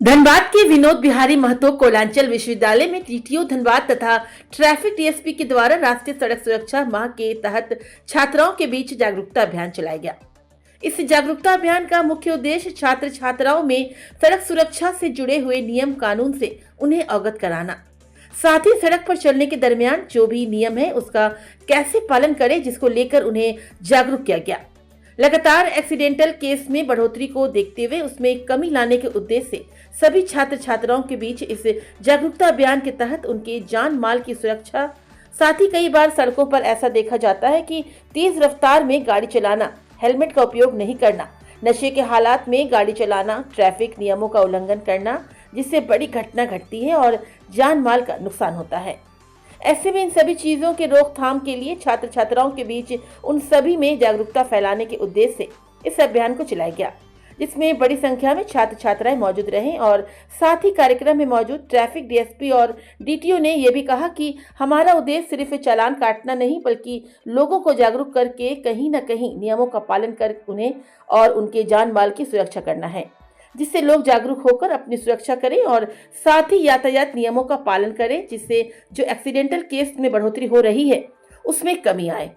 धनबाद के विनोद बिहारी महतो कोलांचल विश्वविद्यालय में टीटीओ धनबाद तथा ट्रैफिक डीएसपी के द्वारा राष्ट्रीय सड़क सुरक्षा माह के तहत छात्राओं के बीच जागरूकता अभियान चलाया गया। इस जागरूकता अभियान का मुख्य उद्देश्य छात्र छात्राओं में सड़क सुरक्षा से जुड़े हुए नियम कानून से उन्हें अवगत कराना, साथ ही सड़क पर चलने के दरमियान जो भी नियम है उसका कैसे पालन करें, जिसको लेकर उन्हें जागरूक किया गया। लगातार एक्सीडेंटल केस में बढ़ोतरी को देखते हुए उसमें कमी लाने के उद्देश्य से सभी छात्र छात्राओं के बीच इस जागरूकता अभियान के तहत उनके जान माल की सुरक्षा, साथ ही कई बार सड़कों पर ऐसा देखा जाता है कि तेज रफ्तार में गाड़ी चलाना, हेलमेट का उपयोग नहीं करना, नशे के हालात में गाड़ी चलाना, ट्रैफिक नियमों का उल्लंघन करना, जिससे बड़ी घटना घटती है और जान माल का नुकसान होता है। ऐसे में इन सभी चीजों के रोकथाम के लिए छात्र छात्राओं के बीच उन सभी में जागरूकता फैलाने के उद्देश्य से इस अभियान को चलाया गया, जिसमें बड़ी संख्या में छात्र छात्राएं मौजूद रहे। और साथ ही कार्यक्रम में मौजूद ट्रैफिक डीएसपी और डीटीओ ने यह भी कहा कि हमारा उद्देश्य सिर्फ चालान काटना नहीं, बल्कि लोगों को जागरूक करके कहीं न कहीं नियमों का पालन कर उन्हें और उनके जान माल की सुरक्षा करना है, जिससे लोग जागरूक होकर अपनी सुरक्षा करें और साथ ही यातायात नियमों का पालन करें, जिससे जो एक्सीडेंटल केस में बढ़ोतरी हो रही है उसमें कमी आए।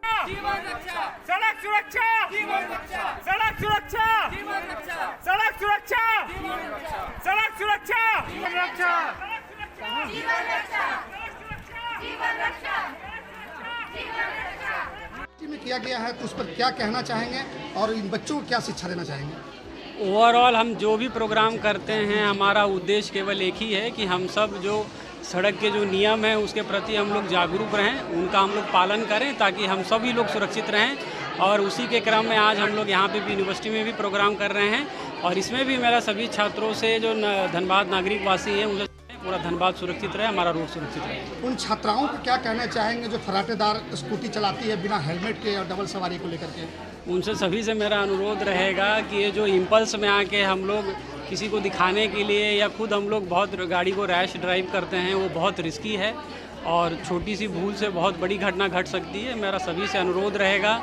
सड़क सुरक्षा, सड़क सुरक्षा, सड़क सुरक्षा, सड़क सुरक्षा, में किया गया है, तो उस पर क्या कहना चाहेंगे और इन बच्चों को क्या शिक्षा देना चाहेंगे? ओवरऑल हम जो भी प्रोग्राम करते हैं, हमारा उद्देश्य केवल एक ही है कि हम सब जो सड़क के जो नियम हैं उसके प्रति हम लोग जागरूक रहें, उनका हम लोग पालन करें, ताकि हम सभी लोग सुरक्षित रहें। और उसी के क्रम में आज हम लोग यहाँ पे भी यूनिवर्सिटी में भी प्रोग्राम कर रहे हैं, और इसमें भी मेरा सभी छात्रों से जो धनबाद नागरिक वासी हैं उनसे पूरा धनबाद सुरक्षित रहे, हमारा रोड सुरक्षित रहे। उन छात्राओं को क्या कहना चाहेंगे जो फराटेदार स्कूटी चलाती है बिना हेलमेट के और डबल सवारी को लेकर के? उनसे सभी से मेरा अनुरोध रहेगा कि ये जो इम्पल्स में आके हम लोग किसी को दिखाने के लिए या खुद हम लोग बहुत गाड़ी को रैश ड्राइव करते हैं, वो बहुत रिस्की है और छोटी सी भूल से बहुत बड़ी घटना घट सकती है। मेरा सभी से अनुरोध रहेगा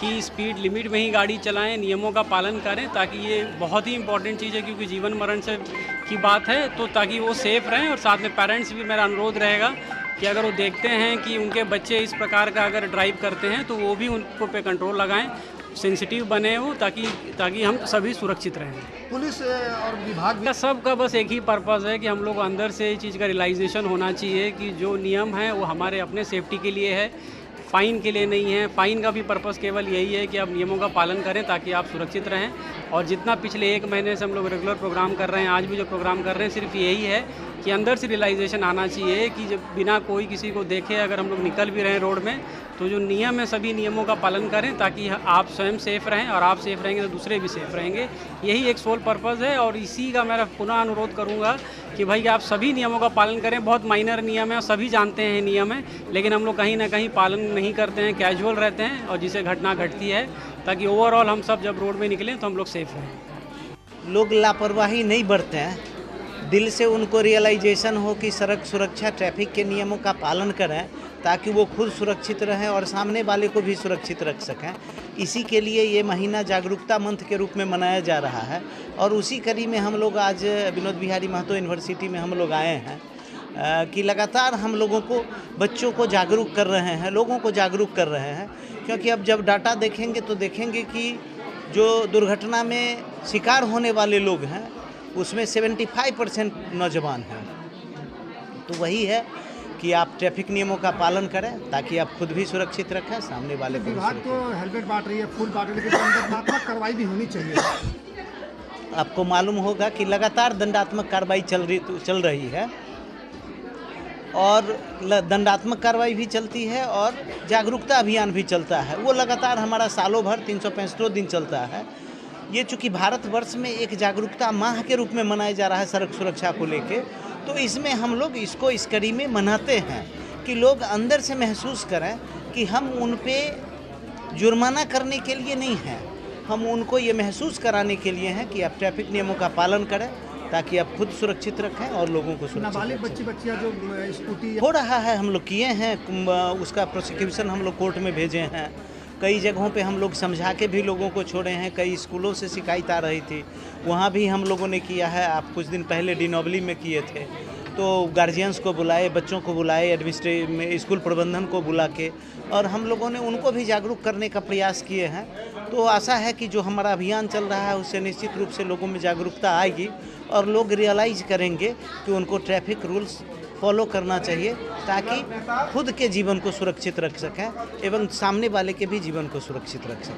कि स्पीड लिमिट में ही गाड़ी चलाएं, नियमों का पालन करें, ताकि ये बहुत ही इंपॉर्टेंट चीज़ है, क्योंकि जीवन मरण से की बात है, तो ताकि वो सेफ़ रहें। और साथ में पेरेंट्स भी मेरा अनुरोध रहेगा कि अगर वो देखते हैं कि उनके बच्चे इस प्रकार का अगर ड्राइव करते हैं तो वो भी उनको पे कंट्रोल लगाएं, सेंसिटिव बने वो, ताकि हम सभी सुरक्षित रहें। पुलिस और विभाग का सबका बस एक ही पर्पज़ है कि हम लोग अंदर से इस चीज़ का रियलाइजेशन होना चाहिए कि जो नियम है वो हमारे अपने सेफ्टी के लिए है, फ़ाइन के लिए नहीं है। फ़ाइन का भी पर्पज़ केवल यही है कि आप नियमों का पालन करें ताकि आप सुरक्षित रहें। और जितना पिछले 1 महीने से हम लोग रेगुलर प्रोग्राम कर रहे हैं, आज भी जो प्रोग्राम कर रहे हैं, सिर्फ यही है कि अंदर से रियलाइजेशन आना चाहिए कि जब बिना कोई किसी को देखे अगर हम लोग निकल भी रहे हैं रोड में, तो जो नियम है सभी नियमों का पालन करें, ताकि आप स्वयं सेफ़ रहें, और आप सेफ़ रहेंगे तो दूसरे भी सेफ़ रहेंगे। यही एक सोल पर्पज़ है। और इसी का मैं पुनः अनुरोध करूँगा कि भाई आप सभी नियमों का पालन करें। बहुत माइनर नियम है, सभी जानते हैं नियम है, लेकिन हम लोग कहीं ना कहीं पालन नहीं करते हैं, कैजुअल रहते हैं, और जिससे घटना घटती है, ताकि ओवरऑल हम सब जब रोड में निकलें तो हम लोग सेफ़ रहें। लोग लापरवाही नहीं बरते हैं, दिल से उनको रियलाइजेशन हो कि सड़क सुरक्षा, ट्रैफिक के नियमों का पालन करें, ताकि वो खुद सुरक्षित रहें और सामने वाले को भी सुरक्षित रख सकें। इसी के लिए ये महीना जागरूकता मंथ के रूप में मनाया जा रहा है। और उसी कड़ी में हम लोग आज विनोद बिहारी महतो यूनिवर्सिटी में हम लोग आए हैं कि लगातार हम लोगों को, बच्चों को जागरूक कर रहे हैं, लोगों को जागरूक कर रहे हैं। क्योंकि अब जब डाटा देखेंगे तो देखेंगे कि जो दुर्घटना में शिकार होने वाले लोग हैं उसमें 75% नौजवान हैं। तो वही है कि आप ट्रैफिक नियमों का पालन करें, ताकि आप खुद भी सुरक्षित रखें, सामने वाले को। विभाग तो हेलमेट बांट रही है, फूल बांट रही है, लेकिन दंडात्मक कार्रवाई भी होनी चाहिए। आपको मालूम होगा कि लगातार दंडात्मक कार्रवाई चल रही है, और दंडात्मक कार्रवाई भी चलती है और जागरूकता अभियान भी चलता है। वो लगातार हमारा सालों भर 365 दिन चलता है। ये चूँकि भारतवर्ष में एक जागरूकता माह के रूप में मनाया जा रहा है सड़क सुरक्षा को लेके, तो इसमें हम लोग इसको इस कड़ी में मनाते हैं कि लोग अंदर से महसूस करें कि हम उन पे जुर्माना करने के लिए नहीं हैं, हम उनको ये महसूस कराने के लिए हैं कि आप ट्रैफिक नियमों का पालन करें, ताकि आप खुद सुरक्षित रखें और लोगों को सुरक्षित नाबालिग बच्चियाँ जो स्कूटी हो रहा है, हम लोग किए हैं, उसका प्रोसिक्यूशन हम लोग कोर्ट में भेजे हैं। कई जगहों पे हम लोग समझा के भी लोगों को छोड़े हैं। कई स्कूलों से शिकायत आ रही थी, वहाँ भी हम लोगों ने किया है। आप कुछ दिन पहले डिनोबली में किए थे, तो गार्जियंस को बुलाए, बच्चों को बुलाए, स्कूल प्रबंधन को बुला के, और हम लोगों ने उनको भी जागरूक करने का प्रयास किए हैं। तो आशा है कि जो हमारा अभियान चल रहा है उससे निश्चित रूप से लोगों में जागरूकता आएगी और लोग रियलाइज करेंगे कि उनको ट्रैफिक रूल्स फॉलो करना चाहिए, ताकि खुद के जीवन को सुरक्षित रख सकें एवं सामने वाले के भी जीवन को सुरक्षित रख सकें।